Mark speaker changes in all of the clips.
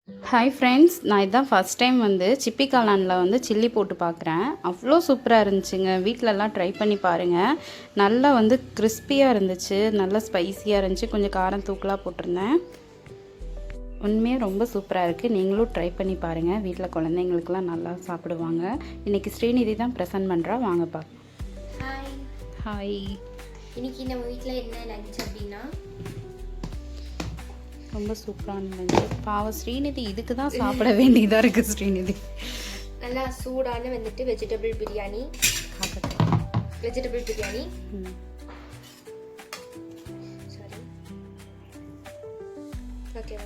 Speaker 1: Hi friends, நான் இதான் first time வந்து சிப்பி காளானில் வந்து சில்லி போட்டு பார்க்குறேன். அவ்வளோ சூப்பராக இருந்துச்சுங்க. வீட்டிலலாம் ட்ரை பண்ணி பாருங்கள். நல்லா வந்து கிறிஸ்பியாக இருந்துச்சு, நல்லா ஸ்பைஸியாக இருந்துச்சு. கொஞ்சம் காரம் தூக்கலாக போட்டிருந்தேன். உண்மையாக ரொம்ப சூப்பராக இருக்குது. நீங்களும் ட்ரை பண்ணி பாருங்கள். வீட்டில் குழந்தைங்களுக்குலாம் நல்லா சாப்பிடுவாங்க. இன்றைக்கி ஸ்ரீநிதி தான் ப்ரெசென்ட் பண்ணுறா. வாங்க பார்க்கலாம்.
Speaker 2: Hi
Speaker 1: hi.
Speaker 2: இன்னைக்கு நம்ம வீட்டில் என்ன லஞ்ச் அப்படின்னா
Speaker 1: ரொம்ப சூப்பரான லஞ்சு. பாவம் ஸ்ரீநிதி இதுக்கு தான் சாப்பிட வேண்டியதாக இருக்குது. ஸ்ரீநிதி
Speaker 2: நல்லா சூடான வந்துட்டு வெஜிடபிள் பிரியாணி. Sorry, okay.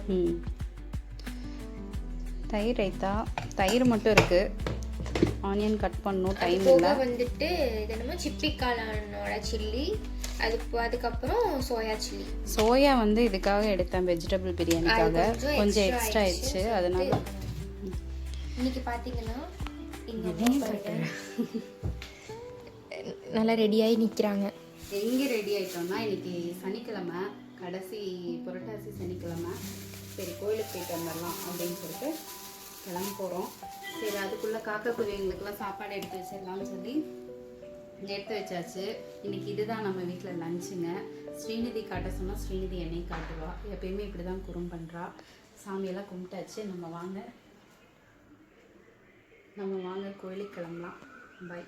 Speaker 1: தயிர் ரைத்தா. தயிர் மட்டும் இருக்குது. ஆனியன் கட் பண்ணணும், டைம் இல்லை.
Speaker 2: வந்துட்டு இது என்னமோ சிப்பி காளானோட சில்லி, அதுக்கப்புறம் சோயா சில்லி.
Speaker 1: சோயா வந்து இதுக்காக எடுத்தேன், வெஜிடபிள் பிரியாணிக்காக. கொஞ்சம் எக்ஸ்ட்ரா ஆயிடுச்சு, அதனால.
Speaker 2: இன்னைக்கு பார்த்தீங்கன்னா நல்லா ரெடியாகி நிற்கிறாங்க.
Speaker 1: எங்கே ரெடி ஆகிட்டோம்னா, இன்னைக்கு சனிக்கிழமை, கடைசி புரட்டாசி சனிக்கிழமை. சரி, கோயிலுக்கு போயிட்டு வந்துடலாம் அப்படின்னு சொல்லிட்டு கிளம்ப போகிறோம். சரி, அதுக்குள்ளே காக்கக்குருவிங்களுக்கெல்லாம் சாப்பாடு எடுத்து வச்சிடலாம்னு சொல்லி எடுத்து வச்சாச்சு. இன்றைக்கி இதுதான் நம்ம வீட்டில் லஞ்சுங்க. ஸ்ரீநிதி காட்ட சொன்னால் ஸ்ரீநிதி என்னையும் காட்டுவா. எப்பயுமே இப்படி தான் குறும் பண்ணுறா. சாமியெல்லாம் கும்பிட்டாச்சு. நம்ம வாங்க கோயிலுக்கு கிளம்பலாம். பாய்.